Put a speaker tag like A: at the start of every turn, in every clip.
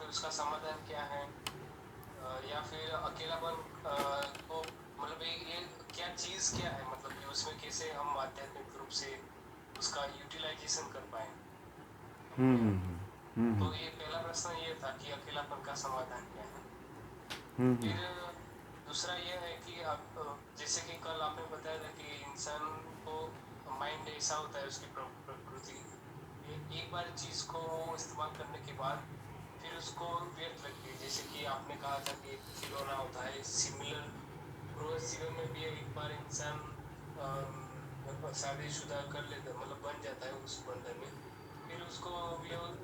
A: फिर उसका समाधान क्या है, या फिर अकेलापन को मतलब ये क्या चीज़ क्या है, मतलब कि उसमें कैसे हम आध्यात्मिक रूप से उसका यूटिलाइजेशन कर पाए
B: हम्म
A: अपने
B: हम्म
A: आप।
B: हम्म
A: तो ये पहला प्रश्न ये था कि अकेलापन का समाधान क्या है।
B: हम्म
A: फिर दूसरा ये है कि आप जैसे कि कल आपने बताया था कि इंसान को माइंड ऐसा होता है, उसकी प्रकृति एक बार चीज़ को इस्तेमाल करने के बाद फिर उसको व्यर्थ लगती है। जैसे कि आपने कहा था कि खिलौना होता है, सिमिलर रोज जीवन में भी एक बार इंसान शादीशुदा कर लेता, मतलब बन जाता है उस बंधन में, फिर उसको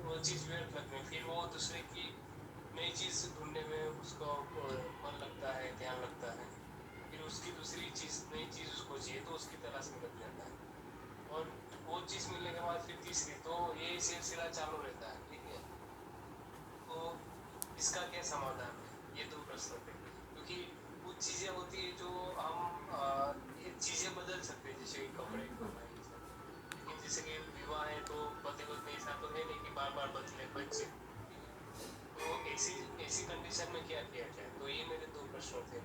A: वो चीज़ व्यर्थ लगने, फिर वो दूसरे की नई चीज़ ढूंढने में उसको मन लगता है, ध्यान लगता है, फिर उसकी दूसरी चीज़ नई चीज़ उसको चाहिए तो उसकी तलाश में लग जाता है, और वो चीज़ मिलने के बाद फिर तीसरी, तो ये सिलसिला चालू रहता है। ठीक है, तो इसका क्या समाधान है, ये दो प्रश्न थे। क्योंकि कुछ चीज़ें होती है जो हम ये चीज़ें बदल सकते हैं, जैसे कपड़े पहनना ये सब, लेकिन जैसे कि विवाह है तो पति पत्नी ऐसा तो है नहीं कि बार बार बदले बच्चे। ठीक है, तो ऐसी ऐसी कंडीशन में क्या किया जाए, तो ये मेरे दो प्रश्न थे।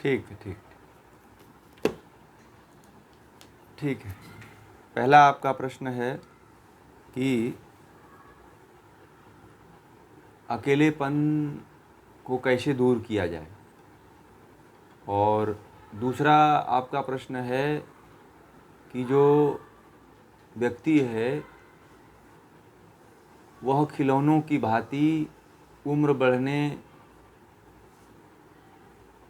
B: ठीक है ठीक ठीक है। पहला आपका प्रश्न है कि अकेलेपन को कैसे दूर किया जाए, और दूसरा आपका प्रश्न है कि जो व्यक्ति है वह खिलौनों की भांति उम्र बढ़ने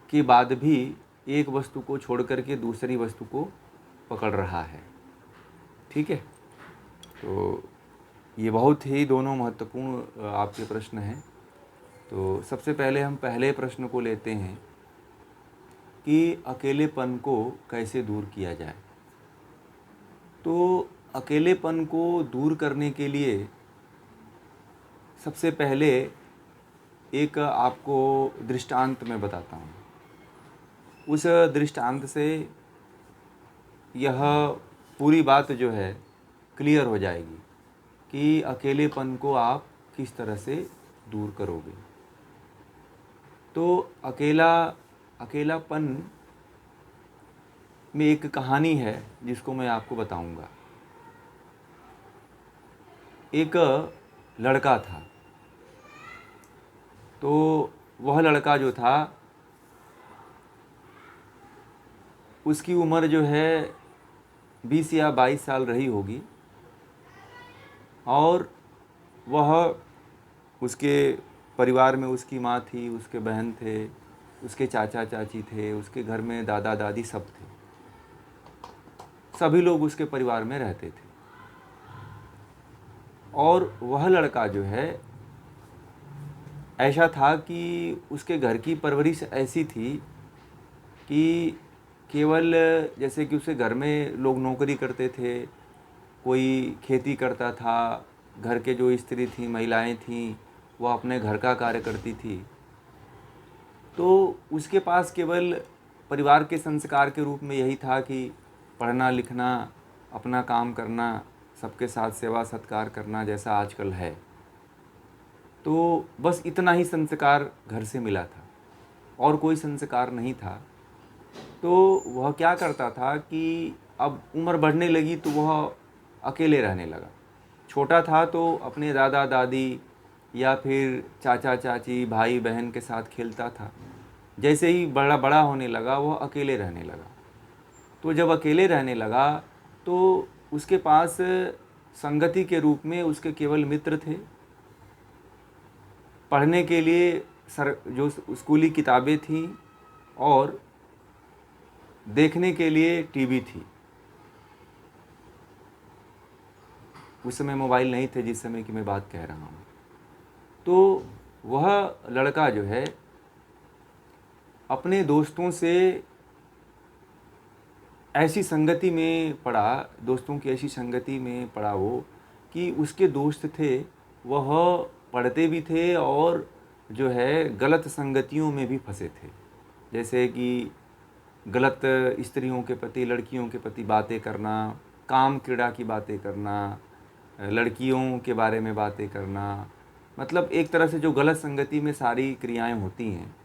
B: के बाद भी एक वस्तु को छोड़ करके दूसरी वस्तु को पकड़ रहा है। ठीक है, तो ये बहुत ही दोनों महत्वपूर्ण आपके प्रश्न हैं। तो सबसे पहले हम पहले प्रश्न को लेते हैं कि अकेलेपन को कैसे दूर किया जाए। तो अकेलेपन को दूर करने के लिए सबसे पहले एक आपको दृष्टांत मैं बताता हूँ। उस दृष्टांत से यह पूरी बात जो है क्लियर हो जाएगी कि अकेलेपन को आप किस तरह से दूर करोगे। तो अकेलापन में एक कहानी है जिसको मैं आपको बताऊंगा। एक लड़का था। तो वह लड़का जो था उसकी उम्र जो है 20 या 22 साल रही होगी, और वह उसके परिवार में उसकी माँ थी, उसके बहन थे, उसके चाचा चाची थे, उसके घर में दादा दादी सब थे। सभी लोग उसके परिवार में रहते थे। और वह लड़का जो है ऐसा था कि उसके घर की परवरिश ऐसी थी कि केवल जैसे कि उसके घर में लोग नौकरी करते थे, कोई खेती करता था, घर के जो स्त्री थी, महिलाएं थीं, वह अपने घर का कार्य करती थी। तो उसके पास केवल परिवार के संस्कार के रूप में यही था कि पढ़ना लिखना, अपना काम करना, सबके साथ सेवा सत्कार करना जैसा आजकल है। तो बस इतना ही संस्कार घर से मिला था, और कोई संस्कार नहीं था। तो वह क्या करता था कि अब उम्र बढ़ने लगी तो वह अकेले रहने लगा। छोटा था तो अपने दादा दादी या फिर चाचा चाची भाई बहन के साथ खेलता था। जैसे ही बड़ा बड़ा होने लगा वह अकेले रहने लगा। तो जब अकेले रहने लगा तो उसके पास संगति के रूप में उसके केवल मित्र थे। पढ़ने के लिए जो स्कूली किताबें थीं, और देखने के लिए टीवी थी। उस समय मोबाइल नहीं थे जिस समय की मैं बात कह रहा हूँ। तो वह लड़का जो है अपने दोस्तों से ऐसी संगति में पड़ा, दोस्तों की ऐसी संगति में पड़ा वो, कि उसके दोस्त थे वह पढ़ते भी थे और जो है गलत संगतियों में भी फंसे थे। जैसे कि गलत स्त्रियों के प्रति, लड़कियों के प्रति बातें करना, काम क्रीड़ा की बातें करना, लड़कियों के बारे में बातें करना, मतलब एक तरह से जो गलत संगति में सारी क्रियाएं होती हैं,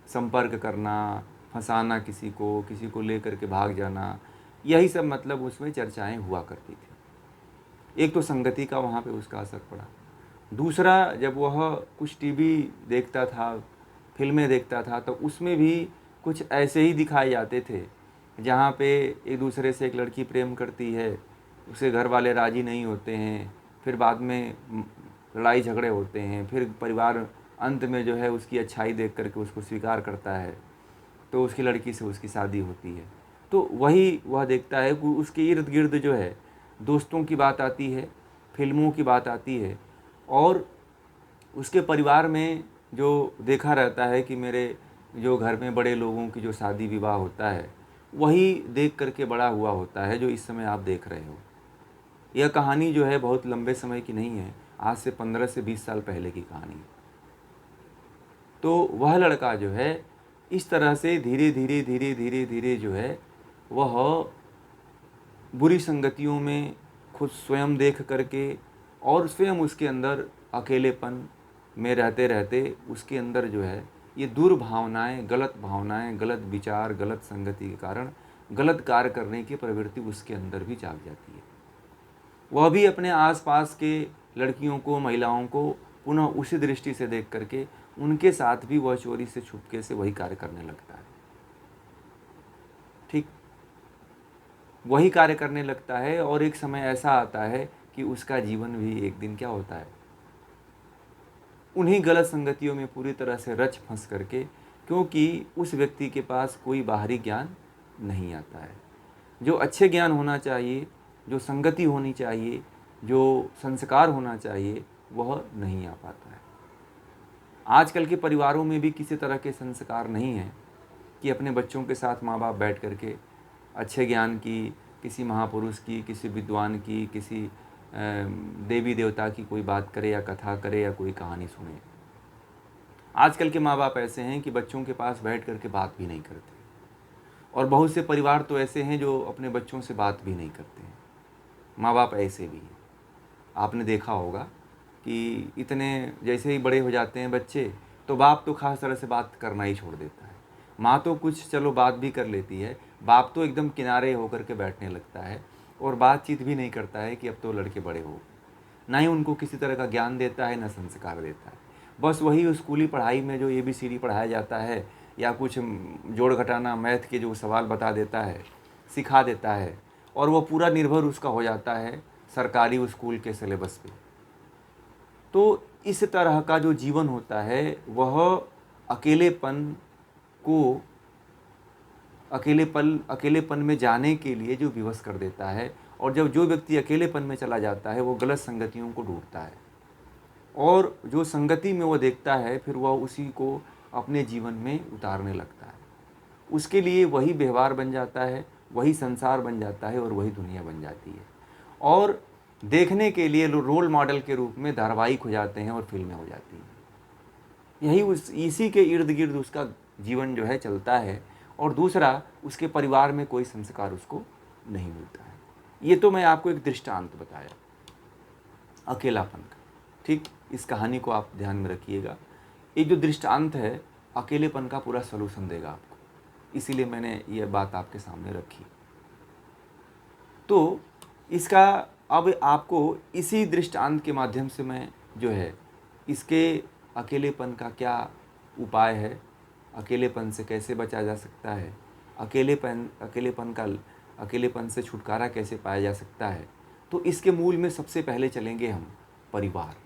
B: संपर्क करना, फंसाना किसी को लेकर के भाग जाना, यही सब मतलब उसमें चर्चाएं हुआ करती थी। एक तो संगति का वहाँ पे उसका असर पड़ा। दूसरा, जब वह कुछ टीवी देखता था, फिल्में देखता था, तो उसमें भी कुछ ऐसे ही दिखाए जाते थे जहाँ पे एक दूसरे से एक लड़की प्रेम करती है, उसके घर वाले राज़ी नहीं होते हैं, फिर बाद में लड़ाई झगड़े होते हैं, फिर परिवार अंत में जो है उसकी अच्छाई देख करके उसको स्वीकार करता है, तो उसकी लड़की से उसकी शादी होती है। तो वही वह देखता है कि उसके इर्द गिर्द जो है दोस्तों की बात आती है, फिल्मों की बात आती है, और उसके परिवार में जो देखा रहता है कि मेरे जो घर में बड़े लोगों की जो शादी विवाह होता है, वही देख करके बड़ा हुआ होता है जो इस समय आप देख रहे हो। यह कहानी जो है बहुत लंबे समय की नहीं है, आज से 15 से 20 साल पहले की कहानी है। तो वह लड़का जो है इस तरह से धीरे धीरे धीरे धीरे धीरे जो है वह बुरी संगतियों में खुद स्वयं देख करके और स्वयं उसके अंदर अकेलेपन में रहते रहते उसके अंदर जो है ये दुर्भावनाएं, गलत भावनाएं, गलत विचार, गलत संगति के कारण गलत कार्य करने की प्रवृत्ति उसके अंदर भी जाग जाती है। वह भी अपने आसपास के लड़कियों को, महिलाओं को पुनः उसी दृष्टि से देख करके उनके साथ भी वह चोरी से छुपके से वही कार्य करने लगता है। ठीक वही कार्य करने लगता है, और एक समय ऐसा आता है कि उसका जीवन भी एक दिन क्या होता है, उन्हीं गलत संगतियों में पूरी तरह से रच फंस करके, क्योंकि उस व्यक्ति के पास कोई बाहरी ज्ञान नहीं आता है। जो अच्छे ज्ञान होना चाहिए, जो संगति होनी चाहिए, जो संस्कार होना चाहिए, वह नहीं आ पाता है। आजकल के परिवारों में भी किसी तरह के संस्कार नहीं हैं कि अपने बच्चों के साथ माँ बाप बैठ करके अच्छे ज्ञान की, किसी महापुरुष की, किसी विद्वान की, किसी देवी देवता की कोई बात करे या कथा करे या कोई कहानी सुने। आजकल के माँ बाप ऐसे हैं कि बच्चों के पास बैठ करके बात भी नहीं करते, और बहुत से परिवार तो ऐसे हैं जो अपने बच्चों से बात भी नहीं करते हैं। माँ बाप ऐसे भी हैं। आपने देखा होगा कि इतने जैसे ही बड़े हो जाते हैं बच्चे, तो बाप तो खास तरह से बात करना ही छोड़ देता है। माँ तो कुछ चलो बात भी कर लेती है, बाप तो एकदम किनारे होकर के बैठने लगता है और बातचीत भी नहीं करता है कि अब तो लड़के बड़े हो। ना ही उनको किसी तरह का ज्ञान देता है, ना संस्कार देता है। बस वही स्कूली पढ़ाई में जो ABCD पढ़ाया जाता है, या कुछ जोड़ घटाना मैथ के जो सवाल बता देता है, सिखा देता है, और वो पूरा निर्भर उसका हो जाता है सरकारी स्कूल के सिलेबस पे। तो इस तरह का जो जीवन होता है वह अकेलेपन को अकेलेपन में जाने के लिए जो विवश कर देता है, और जब जो व्यक्ति अकेलेपन में चला जाता है वो गलत संगतियों को ढूंढता है, और जो संगति में वो देखता है फिर वह उसी को अपने जीवन में उतारने लगता है। उसके लिए वही व्यवहार बन जाता है, वही संसार बन जाता है, और वही दुनिया बन जाती है। और देखने के लिए रोल मॉडल के रूप में धारावाहिक हो जाते हैं और फिल्में हो जाती हैं। यही इसी के इर्द गिर्द उसका जीवन जो है चलता है, और दूसरा उसके परिवार में कोई संस्कार उसको नहीं मिलता है। ये तो मैं आपको एक दृष्टांत बताया अकेलापन का। ठीक, इस कहानी को आप ध्यान में रखिएगा। ये जो दृष्टांत है अकेलेपन का पूरा सलूशन देगा आपको, इसीलिए मैंने ये बात आपके सामने रखी। तो इसका अब आपको इसी दृष्टांत के माध्यम से मैं जो है इसके अकेलेपन का क्या उपाय है, अकेलेपन से कैसे बचा जा सकता है, अकेलेपन से छुटकारा कैसे पाया जा सकता है, तो इसके मूल में सबसे पहले चलेंगे हम परिवार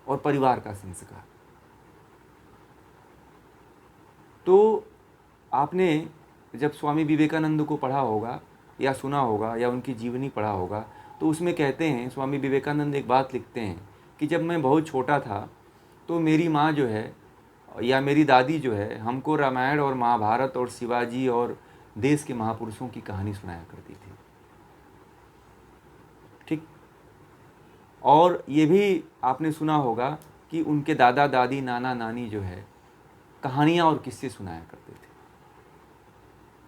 B: और परिवार का संस्कार। तो आपने जब स्वामी विवेकानंद को पढ़ा होगा या सुना होगा या उनकी जीवनी पढ़ा होगा, तो उसमें कहते हैं, स्वामी विवेकानंद एक बात लिखते हैं कि जब मैं बहुत छोटा था तो मेरी माँ जो है या मेरी दादी जो है हमको रामायण और महाभारत और शिवाजी और देश के महापुरुषों की कहानी सुनाया करती थी। ठीक, और ये भी आपने सुना होगा कि उनके दादा दादी, नाना नानी जो है कहानियाँ और किस्से सुनाया करते थे।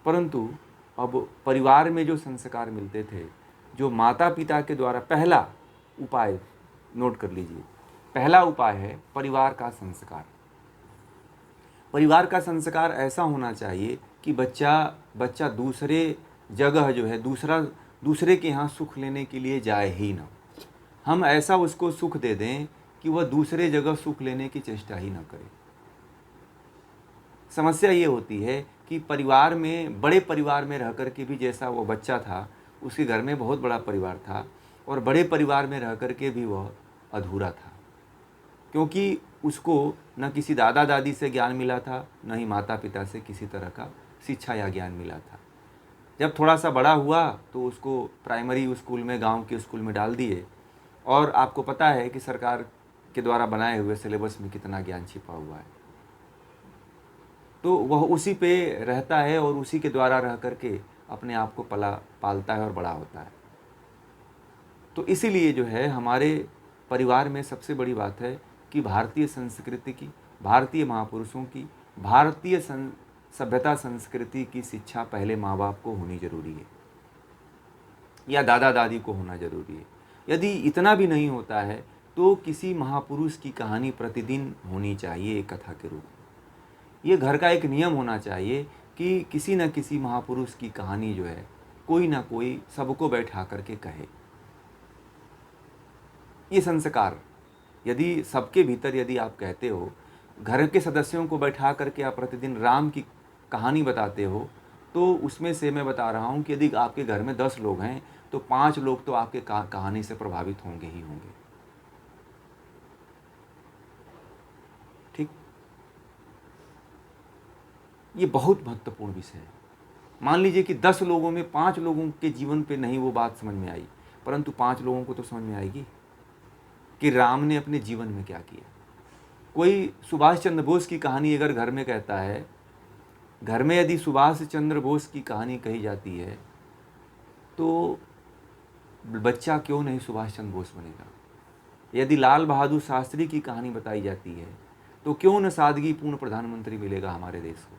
B: परंतु अब परिवार में जो संस्कार मिलते थे, जो माता पिता के द्वारा, पहला उपाय नोट कर लीजिए, पहला उपाय है परिवार का संस्कार। परिवार का संस्कार ऐसा होना चाहिए कि बच्चा दूसरे जगह जो है दूसरे के यहाँ सुख लेने के लिए जाए ही ना। हम ऐसा उसको सुख दे दें कि वह दूसरे जगह सुख लेने की चेष्टा ही ना करे। समस्या ये होती है कि परिवार में, बड़े परिवार में रह कर के भी जैसा वो बच्चा था, उसके घर में बहुत बड़ा परिवार था और बड़े परिवार में रह कर के भी वह अधूरा था, क्योंकि उसको न किसी दादा दादी से ज्ञान मिला था, न ही माता पिता से किसी तरह का शिक्षा या ज्ञान मिला था। जब थोड़ा सा बड़ा हुआ तो उसको प्राइमरी स्कूल में, गांव के स्कूल में डाल दिए, और आपको पता है कि सरकार के द्वारा बनाए हुए सिलेबस में कितना ज्ञान छिपा हुआ है। तो वह उसी पे रहता है और उसी के द्वारा रह करके अपने आप को पालता है और बड़ा होता है। तो इसीलिए जो है हमारे परिवार में सबसे बड़ी बात है कि भारतीय संस्कृति की, भारतीय महापुरुषों की, भारतीय सभ्यता संस्कृति की शिक्षा पहले माँ बाप को होनी जरूरी है या दादा दादी को होना जरूरी है। यदि इतना भी नहीं होता है तो किसी महापुरुष की कहानी प्रतिदिन होनी चाहिए एक कथा के रूप में। ये घर का एक नियम होना चाहिए कि किसी न किसी महापुरुष की कहानी जो है कोई ना कोई सबको बैठा करके कहे। ये संस्कार यदि सबके भीतर यदि आप कहते हो, घर के सदस्यों को बैठा करके आप प्रतिदिन राम की कहानी बताते हो, तो उसमें से मैं बता रहा हूँ कि यदि आपके घर में 10 लोग हैं तो 5 लोग तो आपके कहानी से प्रभावित होंगे ही होंगे। ठीक, ये बहुत महत्वपूर्ण विषय है। मान लीजिए कि 10 लोगों में 5 लोगों के जीवन पे नहीं वो बात समझ में आई, परंतु 5 लोगों को तो समझ में आएगी कि राम ने अपने जीवन में क्या किया। कोई सुभाष चंद्र बोस की कहानी अगर घर में कहता है, घर में यदि सुभाष चंद्र बोस की कहानी कही जाती है तो बच्चा क्यों नहीं सुभाष चंद्र बोस बनेगा। यदि लाल बहादुर शास्त्री की कहानी बताई जाती है तो क्यों न सादगीपूर्ण प्रधानमंत्री मिलेगा हमारे देश को।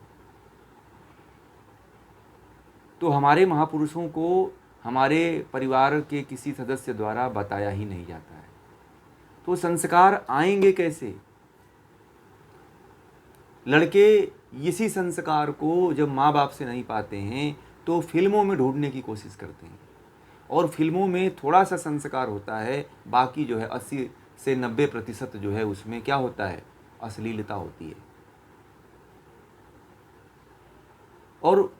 B: तो हमारे महापुरुषों को हमारे परिवार के किसी सदस्य द्वारा बताया ही नहीं जाता है, तो संस्कार आएंगे कैसे। लड़के इसी संस्कार को जब माँ बाप से नहीं पाते हैं तो फिल्मों में ढूंढने की कोशिश करते हैं, और फिल्मों में थोड़ा सा संस्कार होता है, बाकी जो है 80 से 90% जो है उसमें क्या होता है, अश्लीलता होती है। और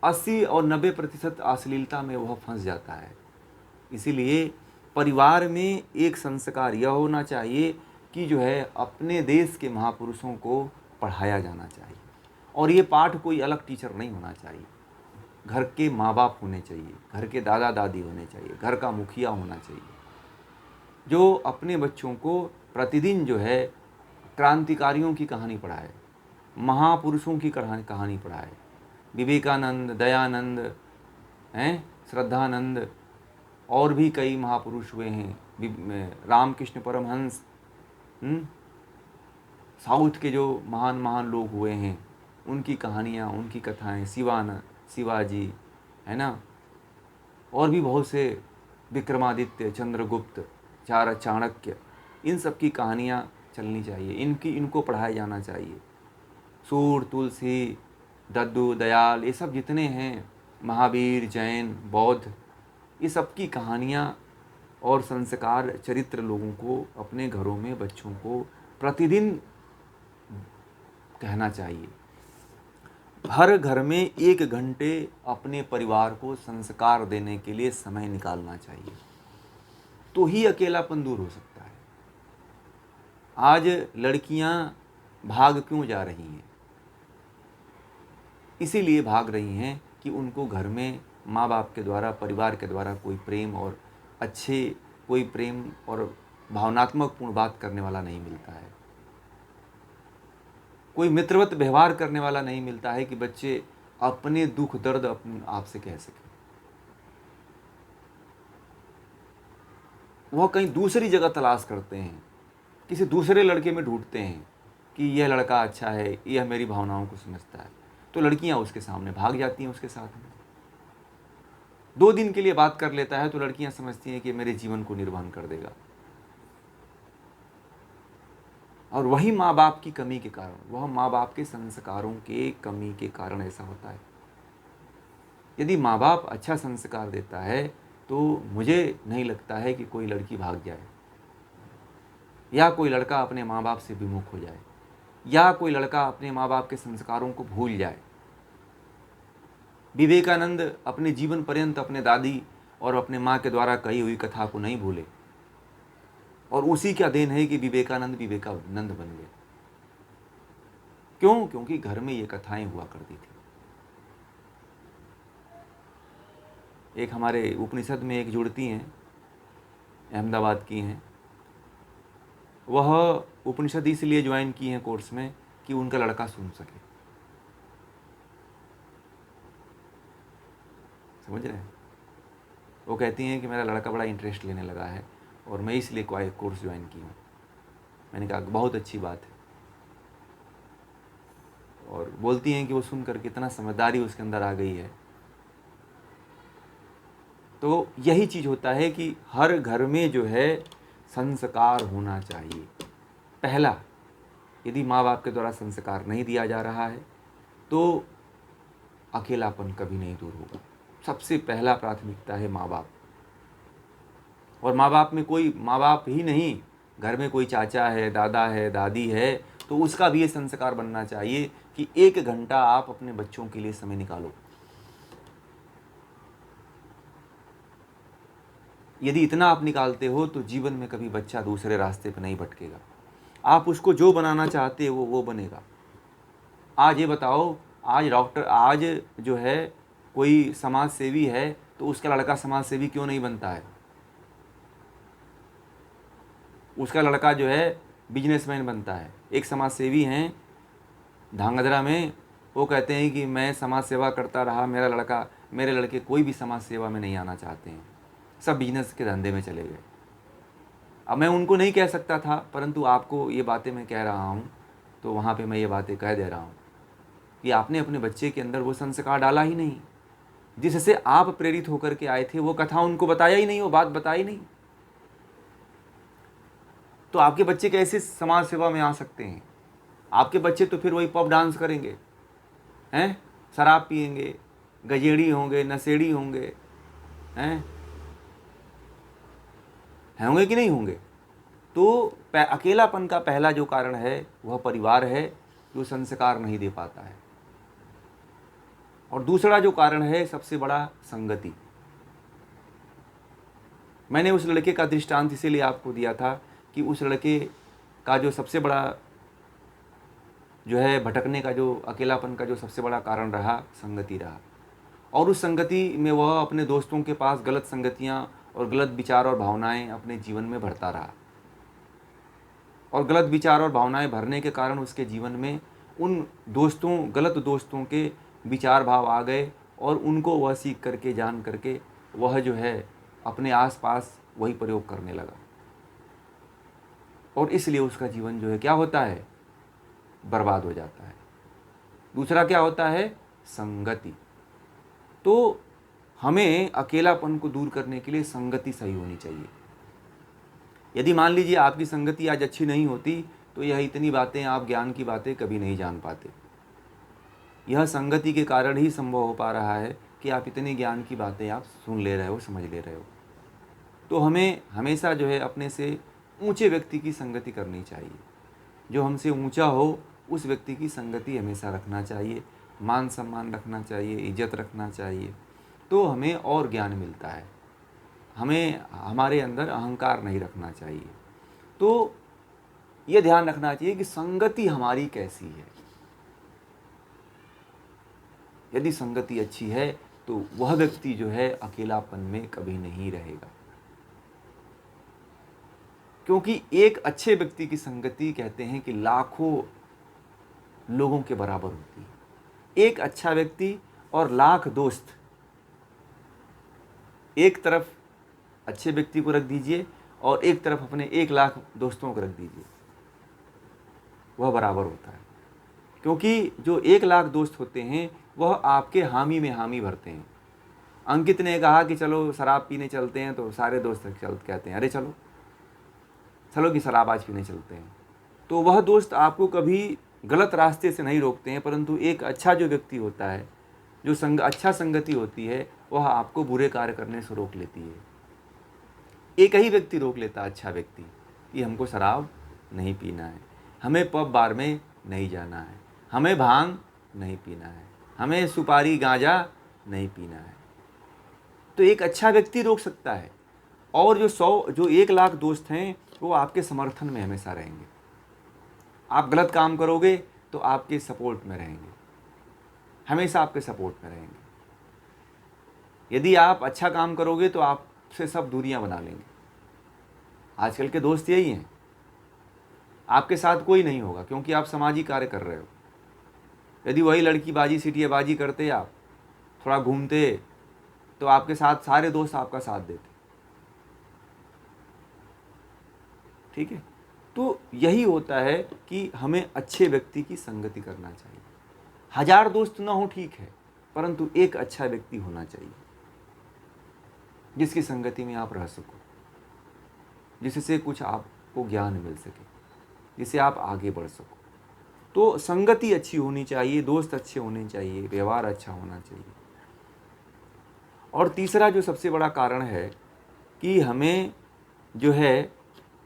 B: 80 और 90% अश्लीलता में वह फंस जाता है। इसीलिए परिवार में एक संस्कार यह होना चाहिए कि जो है अपने देश के महापुरुषों को पढ़ाया जाना चाहिए, और ये पाठ कोई अलग टीचर नहीं होना चाहिए। घर के माँ बाप होने चाहिए, घर के दादा दादी होने चाहिए, घर का मुखिया होना चाहिए, जो अपने बच्चों को प्रतिदिन जो है क्रांतिकारियों की कहानी पढ़ाए, महापुरुषों की कहानी पढ़ाए। विवेकानंद, दयानंद हैं, श्रद्धानंद, और भी कई महापुरुष हुए हैं, रामकृष्ण परमहंस, साउथ के जो महान महान लोग हुए हैं उनकी कहानियाँ, उनकी कथाएं, शिवाजी है ना, और भी बहुत से, विक्रमादित्य, चंद्रगुप्त, चाणक्य, इन सब की कहानियाँ चलनी चाहिए, इनको पढ़ाया जाना चाहिए। सूर, तुलसी, दद्दू, दयाल, ये सब जितने हैं, महावीर, जैन, बौद्ध, ये सब की कहानियाँ और संस्कार चरित्र लोगों को अपने घरों में बच्चों को प्रतिदिन कहना चाहिए। हर घर में 1 घंटे अपने परिवार को संस्कार देने के लिए समय निकालना चाहिए, तो ही अकेलापन दूर हो सकता है। आज लड़कियां भाग क्यों जा रही हैं? इसीलिए भाग रही हैं कि उनको घर में माँ बाप के द्वारा, परिवार के द्वारा कोई प्रेम और भावनात्मक पूर्ण बात करने वाला नहीं मिलता है, कोई मित्रवत व्यवहार करने वाला नहीं मिलता है कि बच्चे अपने दुख दर्द अपने आप से कह सकें। वह कहीं दूसरी जगह तलाश करते हैं, किसी दूसरे लड़के में ढूंढते हैं कि यह लड़का अच्छा है, यह मेरी भावनाओं को समझता है, तो लड़कियां उसके सामने भाग जाती हैं उसके साथ में। 2 दिन के लिए बात कर लेता है तो लड़कियां समझती हैं कि मेरे जीवन को निर्वहन कर देगा। और वही माँ बाप की कमी के कारण, वह माँ बाप के संस्कारों के कमी के कारण ऐसा होता है। यदि माँ बाप अच्छा संस्कार देता है तो मुझे नहीं लगता है कि कोई लड़की भाग जाए, या कोई लड़का अपने माँ बाप से विमुख हो जाए, या कोई लड़का अपने माँ बाप के संस्कारों को भूल जाए। विवेकानंद अपने जीवन पर्यंत अपने दादी और अपने माँ के द्वारा कही हुई कथा को नहीं भूले, और उसी का देन है कि विवेकानंद विवेकानंद बन गए। क्यों? क्योंकि घर में ये कथाएं हुआ करती थी। एक हमारे उपनिषद में एक जुड़ती हैं, अहमदाबाद की हैं, वह उपनिषद इसलिए ज्वाइन की हैं कोर्स में कि उनका लड़का सुन सके। समझ रहे हैं? वो कहती हैं कि मेरा लड़का बड़ा इंटरेस्ट लेने लगा है और मैं इसलिए कोई कोर्स ज्वाइन की हूँ। मैंने कहा बहुत अच्छी बात है। और बोलती हैं कि वो सुनकर कितना समझदारी उसके अंदर आ गई है। तो यही चीज़ होता है कि हर घर में जो है संस्कार होना चाहिए। पहला, यदि माँ बाप के द्वारा संस्कार नहीं दिया जा रहा है तो अकेलापन कभी नहीं दूर होगा। सबसे पहला प्राथमिकता है माँ बाप। और माँ बाप में कोई माँ बाप ही नहीं, घर में कोई चाचा है, दादा है, दादी है, तो उसका भी ये संस्कार बनना चाहिए कि 1 घंटा आप अपने बच्चों के लिए समय निकालो। यदि इतना आप निकालते हो तो जीवन में कभी बच्चा दूसरे रास्ते पर नहीं भटकेगा। आप उसको जो बनाना चाहते हो वो बनेगा। आज ये बताओ, आज डॉक्टर, आज जो है कोई समाज सेवी है तो उसका लड़का समाज सेवी क्यों नहीं बनता है? उसका लड़का जो है बिजनेसमैन बनता है। एक समाज सेवी हैं धांगध्रा में, वो कहते हैं कि मैं समाज सेवा करता रहा, मेरे लड़के कोई भी समाज सेवा में नहीं आना चाहते हैं, सब बिजनेस के धंधे में चले गए। अब मैं उनको नहीं कह सकता था, परंतु आपको ये बातें मैं कह रहा हूँ तो वहाँ पे मैं ये बातें कह दे रहा हूँ कि आपने अपने बच्चे के अंदर वो संस्कार डाला ही नहीं जिससे आप प्रेरित होकर के आए थे। वो कथा उनको बताया ही नहीं, वो बात बताई नहीं, तो आपके बच्चे कैसे समाज सेवा में आ सकते हैं? आपके बच्चे तो फिर वही पब डांस करेंगे, हैं, शराब पिएंगे, गजेड़ी होंगे, नशेड़ी होंगे, हैं, होंगे कि नहीं होंगे? तो अकेलापन का पहला जो कारण है वह परिवार है, जो संस्कार नहीं दे पाता है। और दूसरा जो कारण है सबसे बड़ा, संगति। मैंने उस लड़के का दृष्टांत इसीलिए आपको दिया था कि उस लड़के का जो सबसे बड़ा जो है भटकने का, जो अकेलापन का जो सबसे बड़ा कारण रहा, संगति रहा। और उस संगति में वह अपने दोस्तों के पास गलत संगतियाँ और गलत विचार और भावनाएं अपने जीवन में भरता रहा। और गलत विचार और भावनाएं भरने के कारण उसके जीवन में उन दोस्तों, गलत दोस्तों के विचार भाव आ गए और उनको वह सीख करके, जान करके वह जो है अपने आसपास वही प्रयोग करने लगा। और इसलिए उसका जीवन जो है क्या होता है, बर्बाद हो जाता है। दूसरा क्या होता है, संगति। तो हमें अकेलापन को दूर करने के लिए संगति सही होनी चाहिए। यदि मान लीजिए आपकी संगति आज अच्छी नहीं होती तो यह इतनी बातें, आप ज्ञान की बातें कभी नहीं जान पाते। यह संगति के कारण ही संभव हो पा रहा है कि आप इतनी ज्ञान की बातें आप सुन ले रहे हो, समझ ले रहे हो। तो हमें हमेशा जो है अपने से ऊंचे व्यक्ति की संगति करनी चाहिए। जो हमसे ऊंचा हो उस व्यक्ति की संगति हमेशा रखना चाहिए, मान सम्मान रखना चाहिए, इज्जत रखना चाहिए, तो हमें और ज्ञान मिलता है। हमें हमारे अंदर अहंकार नहीं रखना चाहिए। तो ये ध्यान रखना चाहिए कि संगति हमारी कैसी है। यदि संगति अच्छी है तो वह व्यक्ति जो है अकेलापन में कभी नहीं रहेगा, क्योंकि एक अच्छे व्यक्ति की संगति कहते हैं कि लाखों लोगों के बराबर होती है। एक अच्छा व्यक्ति और लाख दोस्त, एक तरफ अच्छे व्यक्ति को रख दीजिए और एक तरफ अपने 1 लाख दोस्तों को रख दीजिए, वह बराबर होता है। क्योंकि जो 1 लाख दोस्त होते हैं वह आपके हामी में हामी भरते हैं। अंकित ने कहा कि चलो शराब पीने चलते हैं, तो सारे दोस्त कहते हैं अरे चलो चलो कि शराब आज पीने चलते हैं। तो वह दोस्त आपको कभी गलत रास्ते से नहीं रोकते हैं, परंतु एक अच्छा जो व्यक्ति होता है, जो अच्छा संगति होती है, वह आपको बुरे कार्य करने से रोक लेती है। एक ही व्यक्ति रोक लेता है, अच्छा व्यक्ति, कि हमको शराब नहीं पीना है, हमें पब बार में नहीं जाना है, हमें भांग नहीं पीना है, हमें सुपारी गांजा नहीं पीना है। तो एक अच्छा व्यक्ति रोक सकता है। और जो 1 लाख दोस्त हैं, वो आपके समर्थन में हमेशा रहेंगे। आप गलत काम करोगे तो आपके सपोर्ट में रहेंगे, हमेशा आपके सपोर्ट में रहेंगे। यदि आप अच्छा काम करोगे तो आपसे सब दूरियां बना लेंगे। आजकल के दोस्त यही हैं, आपके साथ कोई नहीं होगा क्योंकि आप सामाजिक कार्य कर रहे हो। यदि वही लड़की बाजी सिटियाबाजी करते, आप थोड़ा घूमते, तो आपके साथ सारे दोस्त आपका साथ देते। ठीक है, तो यही होता है कि हमें अच्छे व्यक्ति की संगति करना चाहिए। 1000 दोस्त ना हो ठीक है, परंतु एक अच्छा व्यक्ति होना चाहिए जिसकी संगति में आप रह सको, जिससे कुछ आपको ज्ञान मिल सके, जिससे आप आगे बढ़ सको। तो संगति अच्छी होनी चाहिए, दोस्त अच्छे होने चाहिए, व्यवहार अच्छा होना चाहिए। और तीसरा जो सबसे बड़ा कारण है कि हमें जो है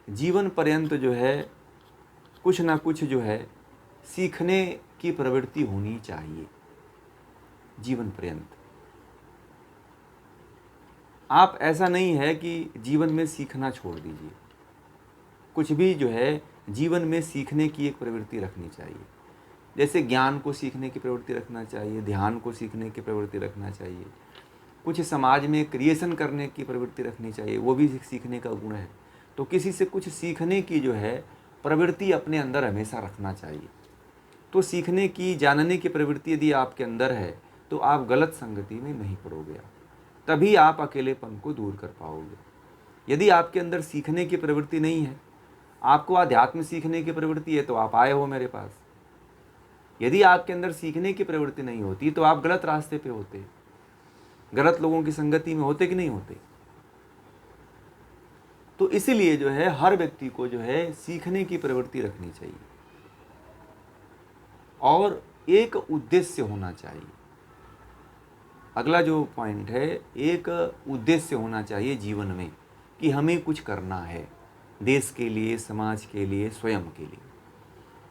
B: जीवन पर्यंत जो है कुछ ना कुछ जो है सीखने की प्रवृत्ति होनी चाहिए। जीवन पर्यंत आप ऐसा नहीं है कि जीवन में सीखना छोड़ दीजिए, कुछ भी जो है जीवन में सीखने की एक प्रवृत्ति रखनी चाहिए। जैसे ज्ञान को सीखने की प्रवृत्ति रखना चाहिए, ध्यान को सीखने की प्रवृत्ति रखना चाहिए, कुछ समाज में क्रिएशन करने की प्रवृत्ति रखनी चाहिए, वो भी सीखने का गुण है। तो किसी से कुछ सीखने की जो है प्रवृत्ति अपने अंदर हमेशा रखना चाहिए। तो सीखने की, जानने की प्रवृत्ति यदि आपके अंदर है तो आप गलत संगति में नहीं पड़ोगे, तभी आप अकेलेपन को दूर कर पाओगे। यदि आपके अंदर सीखने की प्रवृत्ति नहीं है, आपको आध्यात्म सीखने की प्रवृत्ति है, तो आप आए हो मेरे पास। यदि आपके अंदर सीखने की प्रवृत्ति नहीं होती तो आप गलत रास्ते पे होते, गलत लोगों की संगति में होते कि नहीं होते। तो इसीलिए जो है हर व्यक्ति को जो है सीखने की प्रवृत्ति रखनी चाहिए और एक उद्देश्य होना चाहिए। अगला जो पॉइंट है, एक उद्देश्य होना चाहिए जीवन में कि हमें कुछ करना है, देश के लिए, समाज के लिए, स्वयं के लिए।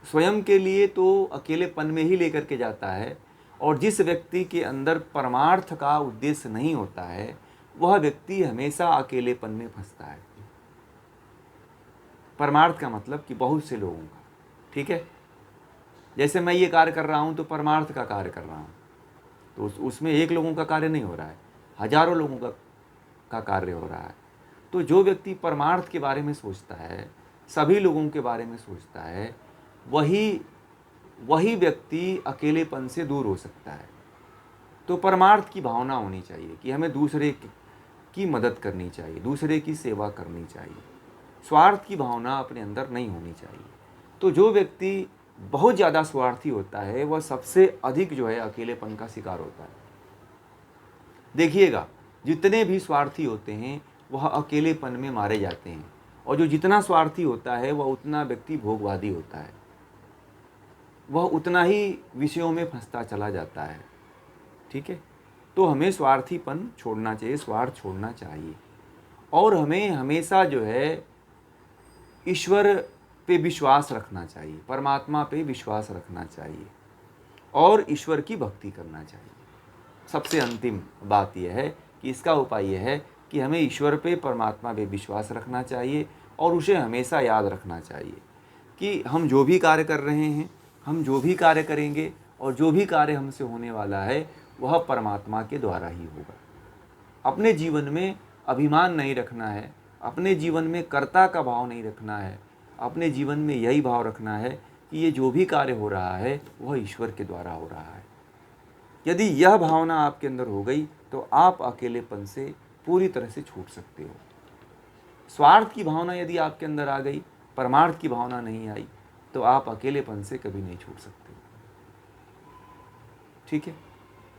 B: स्वयं के लिए तो अकेलेपन में ही लेकर के जाता है, और जिस व्यक्ति के अंदर परमार्थ का उद्देश्य नहीं होता है, वह व्यक्ति हमेशा अकेलेपन में फंसता है। परमार्थ का मतलब कि बहुत से लोगों का, ठीक है। जैसे मैं ये कार्य कर रहा हूँ तो परमार्थ का कार्य कर रहा हूँ, तो उसमें एक लोगों का कार्य नहीं हो रहा है, हजारों लोगों का कार्य हो रहा है। तो जो व्यक्ति परमार्थ के बारे में सोचता है, सभी लोगों के बारे में सोचता है, वही व्यक्ति अकेलेपन से दूर हो सकता है। तो परमार्थ की भावना होनी चाहिए कि हमें दूसरे की मदद करनी चाहिए, दूसरे की सेवा करनी चाहिए। स्वार्थ की भावना अपने अंदर नहीं होनी चाहिए। तो जो व्यक्ति बहुत ज़्यादा स्वार्थी होता है, वह सबसे अधिक जो है अकेलेपन का शिकार होता है। देखिएगा, जितने भी स्वार्थी होते हैं वह अकेलेपन में मारे जाते हैं, और जो जितना स्वार्थी होता है वह उतना व्यक्ति भोगवादी होता है, वह उतना ही विषयों में फंसता चला जाता है। ठीक है, तो हमें स्वार्थीपन छोड़ना चाहिए, स्वार्थ छोड़ना चाहिए, और हमें हमेशा जो है ईश्वर पे विश्वास रखना चाहिए, परमात्मा पे विश्वास रखना चाहिए, और ईश्वर की भक्ति करना चाहिए। सबसे अंतिम बात यह है कि इसका उपाय यह है कि हमें ईश्वर पे, परमात्मा पे विश्वास रखना चाहिए, और उसे हमेशा याद रखना चाहिए कि हम जो भी कार्य कर रहे हैं, हम जो भी कार्य करेंगे, और जो भी कार्य हमसे होने वाला है वह परमात्मा के द्वारा ही होगा। अपने जीवन में अभिमान नहीं रखना है, अपने जीवन में कर्ता का भाव नहीं रखना है, अपने जीवन में यही भाव रखना है कि ये जो भी कार्य हो रहा है वह ईश्वर के द्वारा हो रहा है। यदि यह भावना आपके अंदर हो गई तो आप अकेलेपन से पूरी तरह से छूट सकते हो। स्वार्थ की भावना यदि आपके अंदर आ गई, परमार्थ की भावना नहीं आई, तो आप अकेलेपन से कभी नहीं छूट सकते। ठीक है।